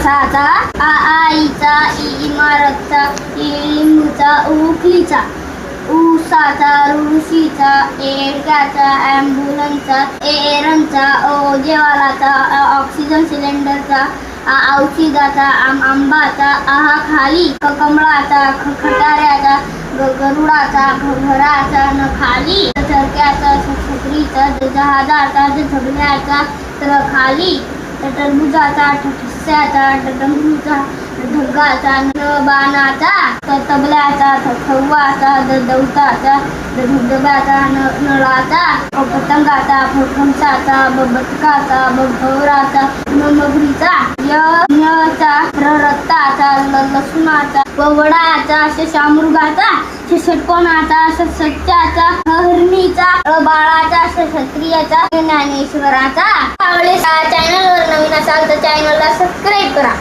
मासाचा, आईचा, इमारतचा, लिंबूचा, उखलीचा, ऊसाचा, ऋषीचा, एडक्याचा, ॲम्ब्युलन्सचा, एरनचा, जेवालाचा, ऑक्सिजन सिलेंडरचा, औषधाचा, आंबाचा, खाली, कमळाचा, खटाऱ्याचा, गरुडाचा, घराचा, खाली, चरक्याचा, छत्रीचा, जहाजाचा, झगड्याचा, खाली, टरबुजाचा, ठस्याचा, डमरूचा, ढगाचा, बाणाचा, तबल्याचा, खव्वाचा, दौताचा, धबधब्याचा, नळाचा, पतंगाचा, फणसाचा, बदकाचा, भवराचा, मगरीचा, यज्ञाचा, रक्ताचा, लसुणाचा, वडाचा, शशामृगाचा, षटकोणाचा, सच्चाचा, हरणीचा, बाळाचा, क्षत्रियाचा, ज्ञानेश्वराचा. चॅनलवर नवीन असाल तर चॅनलला सबस्क्राईब करा.